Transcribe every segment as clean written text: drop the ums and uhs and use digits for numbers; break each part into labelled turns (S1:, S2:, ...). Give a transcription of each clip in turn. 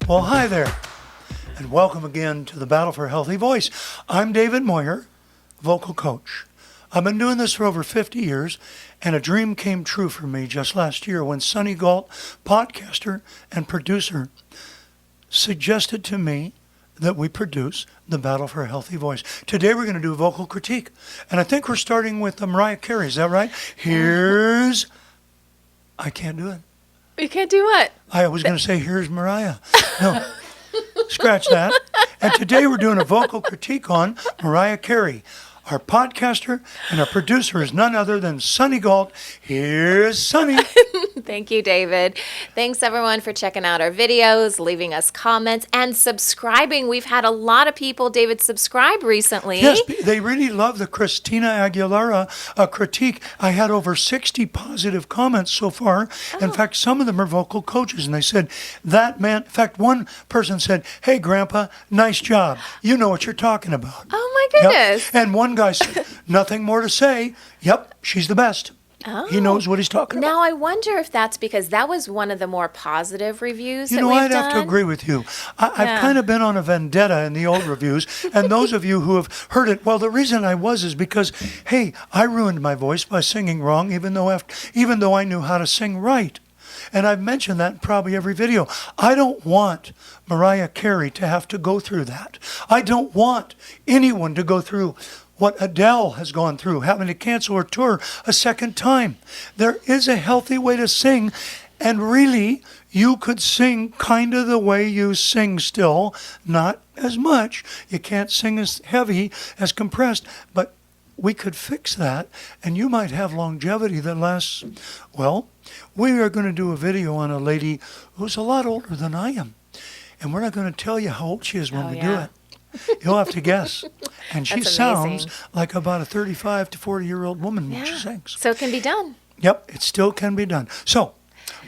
S1: Well, hi there, and welcome again to the Battle for a Healthy Voice. I'm David Moyer, vocal coach. I've been doing this for over 50 years, and a dream came true for me just last year when Sonny Galt, podcaster and producer, suggested to me that we produce the Battle for a Healthy Voice. Today we're going to do a vocal critique, and I think we're starting with Mariah Carey. Is that right? I can't do it.
S2: You can't do what?
S1: I was going to say, here's Mariah. No, scratch that. And today we're doing a vocal critique on Mariah Carey. Our podcaster and our producer is none other than Sonny Galt. Here's Sonny.
S2: Thank you, David. Thanks, everyone, for checking out our videos, leaving us comments, and subscribing. We've had a lot of people, David, subscribe recently.
S1: Yes, they really love the Christina Aguilera critique. I had over 60 positive comments so far. Oh. In fact, some of them are vocal coaches, and they said, that man, in fact, one person said, hey, Grandpa, nice job. You know what you're talking about.
S2: Oh, my goodness.
S1: Yep. And one guy said, nothing more to say. Yep, she's the best. Oh. He knows what he's talking about.
S2: Now, I wonder if that's because that was one of the more positive reviews that we've
S1: I'd
S2: done.
S1: have to agree with you. I've kind of been on a vendetta in the old reviews, and those of you who have heard it, well, the reason I was is because, hey, I ruined my voice by singing wrong, even though I knew how to sing right. And I've mentioned that in probably every video. I don't want Mariah Carey to have to go through that. I don't want anyone to go through what Adele has gone through, having to cancel her tour a second time. There is a healthy way to sing, and really, you could sing kind of the way you sing still, not as much. You can't sing as heavy, as compressed, but we could fix that, and you might have longevity that lasts, well, we are going to do a video on a lady who's a lot older than I am, and we're not going to tell you how old she is when we do it. You'll have to guess. And she sounds like about a 35 to 40-year-old woman when she sings.
S2: So it can be done.
S1: Yep, it still can be done. So,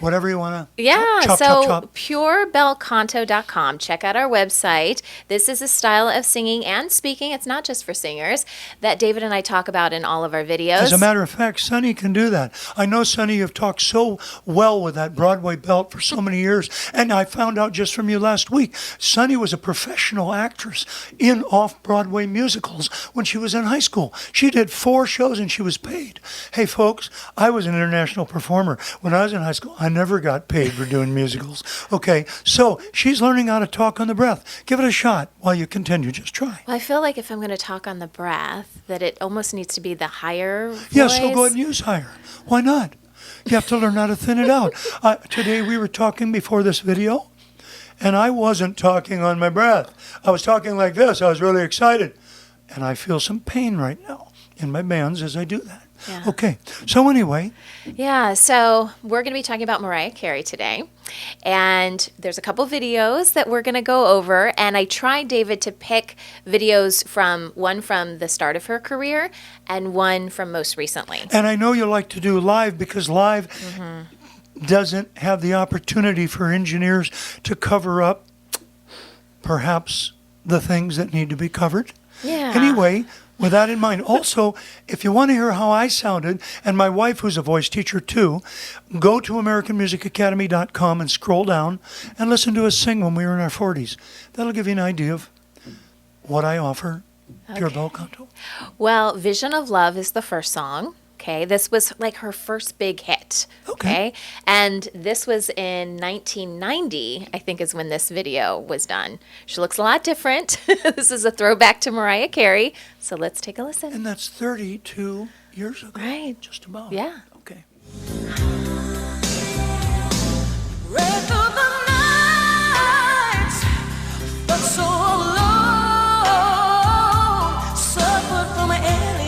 S1: whatever you want to
S2: chop. purebelcanto.com. Check out our website. This is a style of singing and speaking. It's not just for singers that David and I talk about in all of our videos.
S1: As a matter of fact, Sonny can do that. I know, Sonny, you've talked so well with that Broadway belt for so many years, and I found out just from you last week, Sonny was a professional actress in off-Broadway musicals when she was in high school. She did 4 shows and she was paid. Hey, folks, I was an international performer. When I was in high school, I never got paid for doing musicals. Okay, so she's learning how to talk on the breath. Give it a shot while you continue. Just try.
S2: Well, I feel like if I'm going to talk on the breath, that it almost needs to be the higher voice.
S1: Yeah, so go ahead and use higher. Why not? You have to learn how to thin it out. Today we were talking before this video, and I wasn't talking on my breath. I was talking like this. I was really excited. And I feel some pain right now in my bands as I do that. Yeah. Okay, so anyway.
S2: Yeah, so we're going to be talking about Mariah Carey today. And there's a couple videos that we're going to go over. And I tried, David, to pick videos one from the start of her career and one from most recently.
S1: And I know you like to do live because live doesn't have the opportunity for engineers to cover up perhaps the things that need to be covered.
S2: Yeah.
S1: Anyway, with that in mind, also, if you want to hear how I sounded, and my wife, who's a voice teacher too, go to AmericanMusicAcademy.com and scroll down and listen to us sing when we were in our 40s. That'll give you an idea of what I offer, pure bel canto.
S2: Well, Vision of Love is the first song. Okay, this was like her first big hit. Okay. And this was in 1990, I think is when this video was done. She looks a lot different. This is a throwback to Mariah Carey. So let's take a listen.
S1: And that's 32 years ago.
S2: Right.
S1: Just about.
S2: Yeah.
S1: Okay.
S3: Red through the nights, but so alone, suffered from alienation.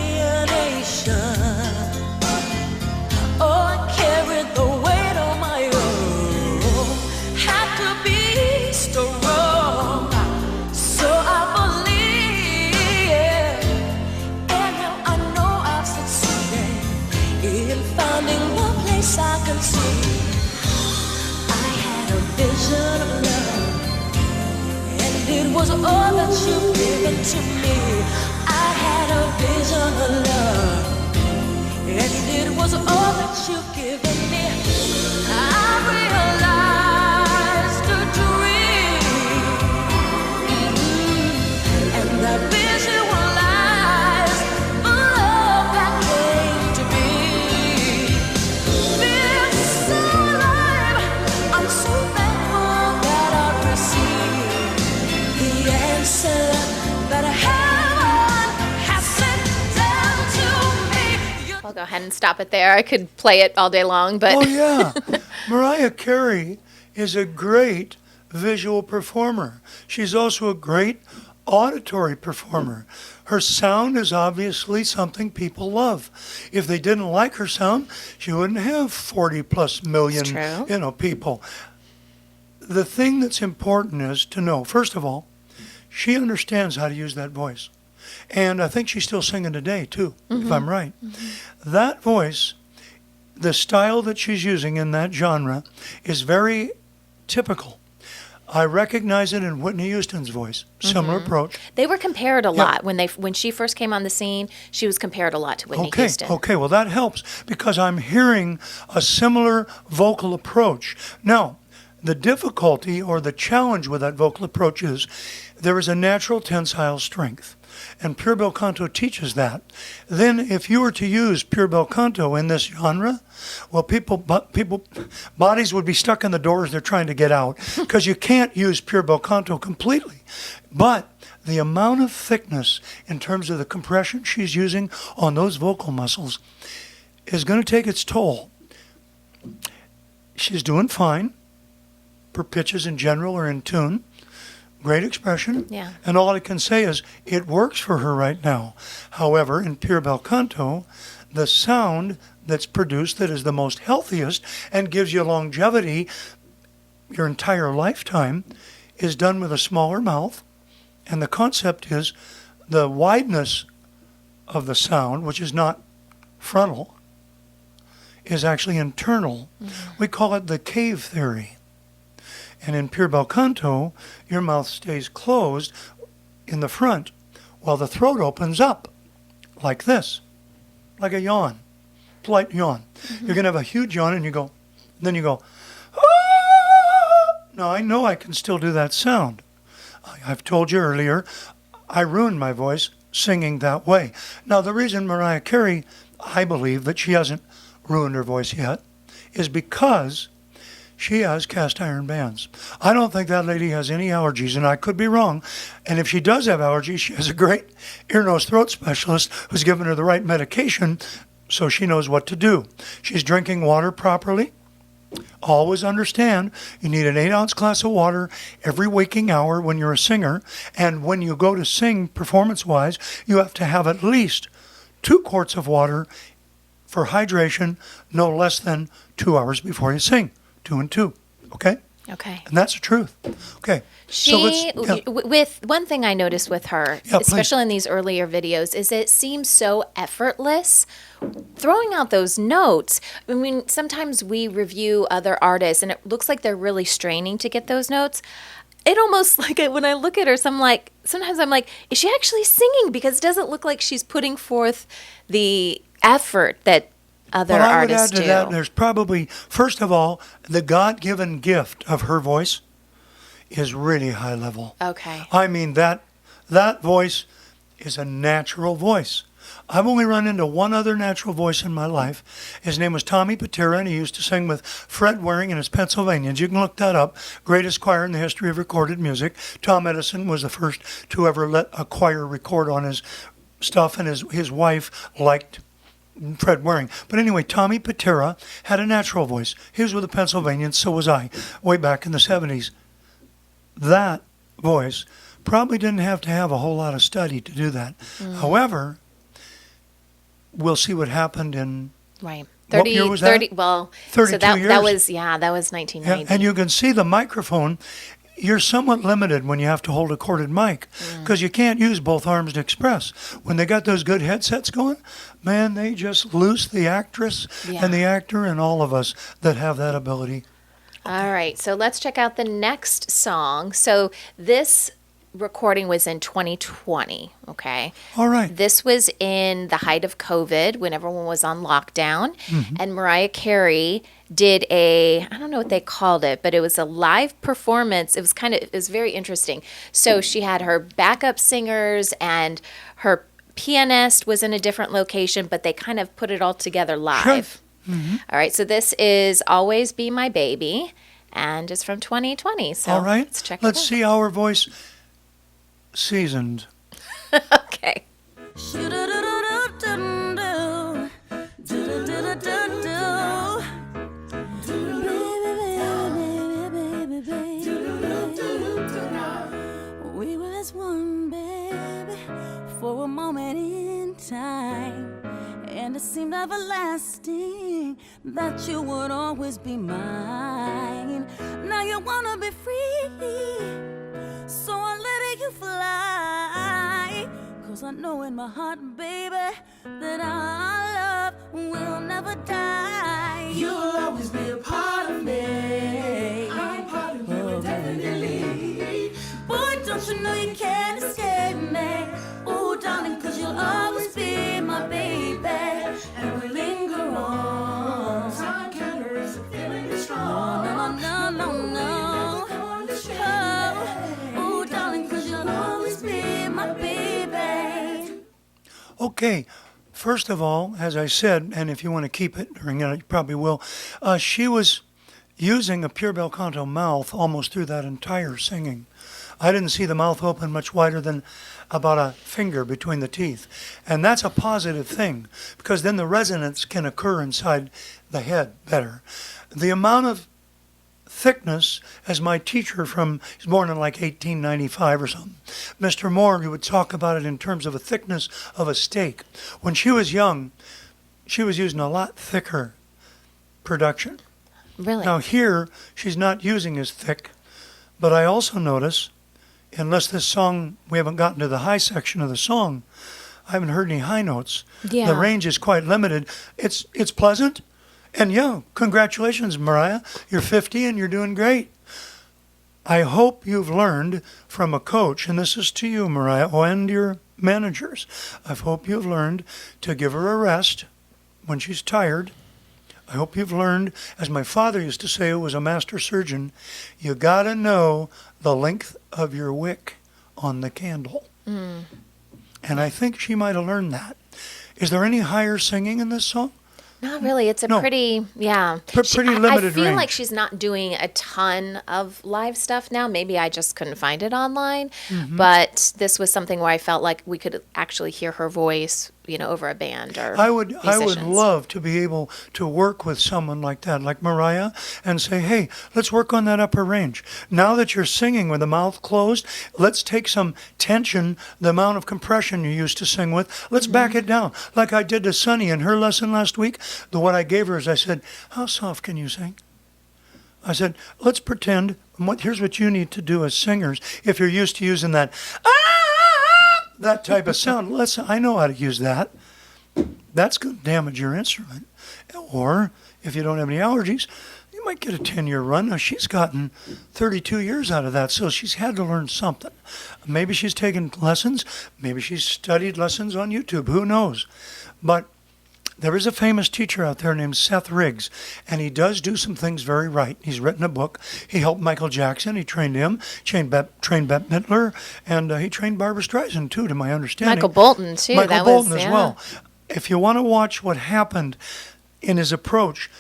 S3: I can see I had a vision of love, and it was all that you've given to me. I had a vision of love, and it was all that you've given me. I realized a dream
S2: ahead and stop it there. I could play it all day long, but
S1: Oh, yeah. Mariah Carey is a great visual performer. She's also a great auditory performer. Her sound is obviously something people love. If they didn't like her sound, she wouldn't have 40 plus million,
S2: It's true.
S1: people. The thing that's important is to know, first of all, she understands how to use that voice. And I think she's still singing today, too, if I'm right. That voice, the style that she's using in that genre, is very typical. I recognize it in Whitney Houston's voice. Similar approach.
S2: they were compared a lot when she first came on the scene. She was compared a lot to Whitney Houston.
S1: Okay, well, that helps because I'm hearing a similar vocal approach. Now, the difficulty or the challenge with that vocal approach is there is a natural tensile strength. And pure bel canto teaches that. Then if you were to use pure bel canto in this genre, well, people bodies would be stuck in the doors they're trying to get out because you can't use pure bel canto completely. But the amount of thickness in terms of the compression she's using on those vocal muscles is going to take its toll. She's doing fine. Her pitches in general are in tune. Great expression.
S2: Yeah.
S1: And all I can say is it works for her right now. However, in pure bel canto, the sound that's produced that is the most healthiest and gives you longevity your entire lifetime is done with a smaller mouth. And the concept is the wideness of the sound, which is not frontal, is actually internal. We call it the cave theory. And in pure bel canto, your mouth stays closed in the front while the throat opens up like this, like a yawn, polite yawn. You're going to have a huge yawn and then you go, ah! Now I know I can still do that sound. I've told you earlier, I ruined my voice singing that way. Now the reason Mariah Carey, I believe that she hasn't ruined her voice yet, is because she has cast iron bands. I don't think that lady has any allergies, and I could be wrong. And if she does have allergies, she has a great ear, nose, throat specialist who's given her the right medication so she knows what to do. She's drinking water properly. Always understand you need an 8-ounce glass of water every waking hour when you're a singer. And when you go to sing performance-wise, you have to have at least 2 quarts of water for hydration no less than 2 hours before you sing. 2 and 2, okay?
S2: Okay.
S1: And that's the truth. Okay.
S2: With one thing I noticed with her, especially in these earlier videos, is it seems so effortless. Throwing out those notes. I mean, sometimes we review other artists and it looks like they're really straining to get those notes. It almost like when I look at her, sometimes I'm like, is she actually singing? Because it doesn't look like she's putting forth the effort that other artists do.
S1: I would add to that, there's probably, first of all, the God-given gift of her voice is really high level.
S2: Okay.
S1: I mean, that voice is a natural voice. I've only run into one other natural voice in my life. His name was Tommy Patera, and he used to sing with Fred Waring and his Pennsylvanians. You can look that up. Greatest choir in the history of recorded music. Tom Edison was the first to ever let a choir record on his stuff, and his wife liked Fred Waring. But anyway, Tommy Patera had a natural voice. He was with the Pennsylvanians, so was I, way back in the 70s. That voice probably didn't have to have a whole lot of study to do that. However, we'll see what happened in
S2: right.
S1: 30, what year was that?
S2: 32
S1: years.
S2: That was 1990.
S1: Yeah, and you can see the microphone. You're somewhat limited when you have to hold a corded mic because you can't use both arms to express. When they got those good headsets going, man, they just loose the actress and the actor and all of us that have that ability.
S2: All right, so let's check out the next song. So this recording was in 2020, okay?
S1: All right.
S2: This was in the height of COVID when everyone was on lockdown. And Mariah Carey did I don't know what they called it, but it was a live performance. It was very interesting. So she had her backup singers and her pianist was in a different location, but they kind of put it all together live. Sure. All right, so this is Always Be My Baby, and it's from 2020. So
S1: all right,
S2: let's check it out.
S1: Let's see how her voice seasoned.
S2: Okay.
S3: Do everlasting, that you would always be mine. Now you wanna be free, so I'm letting you fly. 'Cause I know in my heart, baby, that our love will never die. You'll always be a part of me. I'm part of you indefinitely. Boy, don't you know you can't escape me? Oh, darling, 'cause you'll always be my baby. And we'll linger on. Time can't erase the feeling is strong. No, no, no, no, no. Oh, darling, 'cause you'll always be my baby.
S1: Okay, first of all, as I said, and if you want to keep it during it, you probably will, she was using a pure bel canto mouth almost through that entire singing. I didn't see the mouth open much wider than about a finger between the teeth. And that's a positive thing, because then the resonance can occur inside the head better. The amount of thickness, as my teacher he's born in like 1895 or something, Mr. Moore, he would talk about it in terms of a thickness of a steak. When she was young, she was using a lot thicker production.
S2: Really?
S1: Now here, she's not using as thick, but I also notice, unless this song, we haven't gotten to the high section of the song, I haven't heard any high notes.
S2: Yeah.
S1: The range is quite limited. It's pleasant. And yeah, congratulations, Mariah. You're 50 and you're doing great. I hope you've learned from a coach, and this is to you, Mariah, and your managers. I hope you've learned to give her a rest when she's tired. I hope you've learned, as my father used to say, who was a master surgeon, you got to know the length of your wick on the candle. And I think she might have learned that. Is there any higher singing in this song?
S2: Not really. It's a pretty, yeah.
S1: Pretty limited
S2: I feel
S1: range.
S2: like she's not doing a ton of live stuff now. Maybe I just couldn't find it online. But this was something where I felt like we could actually hear her voice, over a band or
S1: I would
S2: musicians.
S1: love to be able to work with someone like that, like Mariah, and say, hey, let's work on that upper range. Now that you're singing with the mouth closed, let's take some tension, the amount of compression you used to sing with, let's back it down. Like I did to Sunny in her lesson last week. What I gave her is I said, how soft can you sing? I said, let's pretend, here's what you need to do as singers, if you're used to using that, that type of sound. Listen, I know how to use that. That's going to damage your instrument. Or, if you don't have any allergies, you might get a 10-year run. Now, she's gotten 32 years out of that, so she's had to learn something. Maybe she's taken lessons. Maybe she's studied lessons on YouTube. Who knows? But there is a famous teacher out there named Seth Riggs, and he does do some things very right. He's written a book. He helped Michael Jackson. He trained him, trained Bette Midler, and he trained Barbra Streisand, too, to my understanding.
S2: Michael Bolton, too.
S1: Michael Bolton as well. If you want to watch what happened in his approach,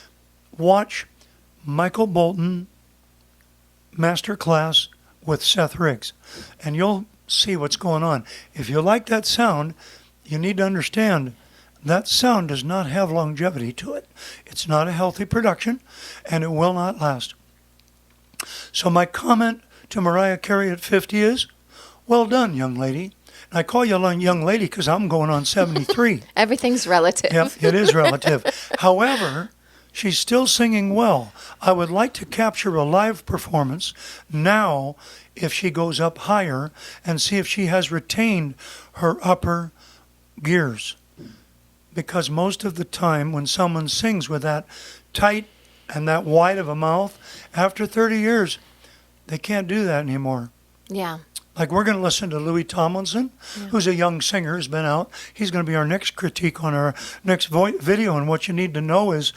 S1: watch Michael Bolton Masterclass with Seth Riggs, and you'll see what's going on. If you like that sound, you need to understand that sound does not have longevity to it. It's not a healthy production, and it will not last. So my comment to Mariah Carey at 50 is, well done, young lady. And I call you a young lady because I'm going on 73.
S2: Everything's relative.
S1: Yep, it is relative. However, she's still singing well. I would like to capture a live performance now if she goes up higher and see if she has retained her upper gears. Because most of the time when someone sings with that tight and that wide of a mouth, after 30 years, they can't do that anymore.
S2: Yeah.
S1: Like we're going to listen to Louis Tomlinson, who's a young singer, who's been out. He's going to be our next critique on our next video. And what you need to know is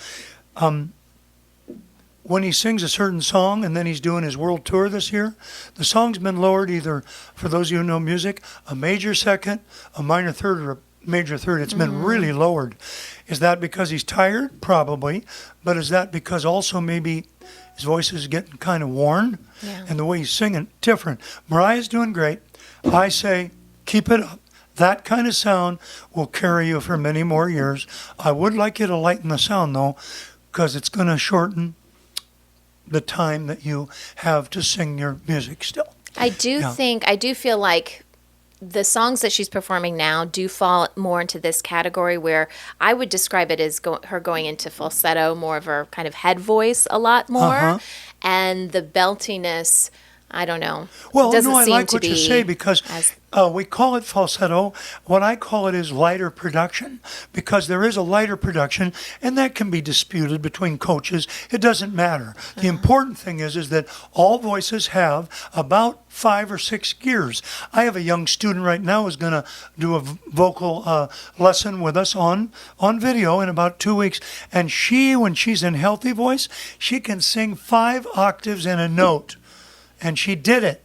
S1: when he sings a certain song and then he's doing his world tour this year, the song's been lowered either, for those of you who know music, a major second, a minor third, or a major third. It's been really lowered. Is that because he's tired? Probably. But is that because also maybe his voice is getting kind of worn?
S2: Yeah.
S1: And the way he's singing, different. Mariah's doing great. I say, keep it up. That kind of sound will carry you for many more years. I would like you to lighten the sound, though, because it's going to shorten the time that you have to sing your music still.
S2: I do feel like the songs that she's performing now do fall more into this category where I would describe it as her going into falsetto, more of her kind of head voice a lot more. And the beltiness, I don't know.
S1: Well,
S2: doesn't
S1: no, I
S2: seem
S1: like
S2: to
S1: what you
S2: be
S1: say because
S2: as-
S1: we call it falsetto. What I call it is lighter production because there is a lighter production, and that can be disputed between coaches. It doesn't matter. The important thing is that all voices have about 5 or 6 gears. I have a young student right now who's going to do a vocal lesson with us on video in about 2 weeks, and when she's in healthy voice, she can sing 5 octaves in a note. And she did it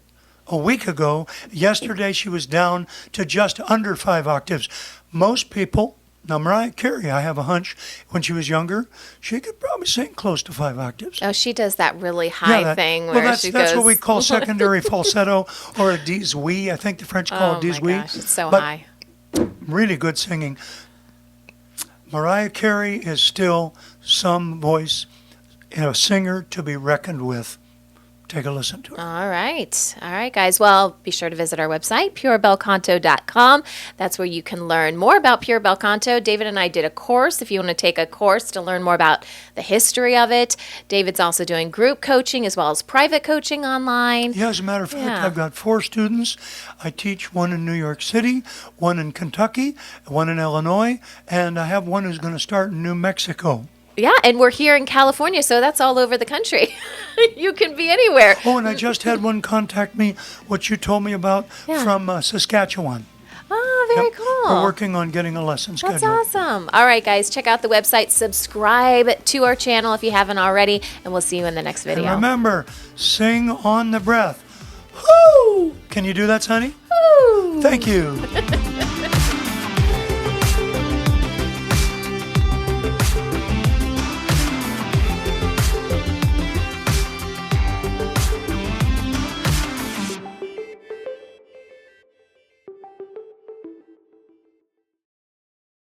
S1: a week ago. Yesterday, she was down to just under 5 octaves. Most people, now Mariah Carey, I have a hunch, when she was younger, she could probably sing close to 5 octaves.
S2: Oh, she does that really high thing where
S1: that's
S2: she goes...
S1: what we call secondary falsetto, or a dis oui. I think the French call it dis oui.
S2: Oh my gosh, it's so
S1: but
S2: high.
S1: Really good singing. Mariah Carey is still some voice, a singer to be reckoned with. Take a listen to it.
S2: All right, guys. Well, be sure to visit our website, purebelcanto.com. That's where you can learn more about Pure Bel Canto. David and I did a course. If you want to take a course to learn more about the history of it, David's also doing group coaching as well as private coaching online.
S1: Yeah, as a matter of fact, I've got 4 students. I teach one in New York City, one in Kentucky, one in Illinois, and I have one who's going to start in New Mexico.
S2: Yeah, and we're here in California, so that's all over the country. You can be anywhere.
S1: Oh, and I just had one contact me, what you told me about, from Saskatchewan.
S2: Oh, very cool.
S1: We're working on getting a lesson scheduled.
S2: That's awesome. All right, guys, check out the website. Subscribe to our channel if you haven't already, and we'll see you in the next video.
S1: And remember, sing on the breath. Woo! Can you do that, Sonny?
S2: Woo!
S1: Thank you.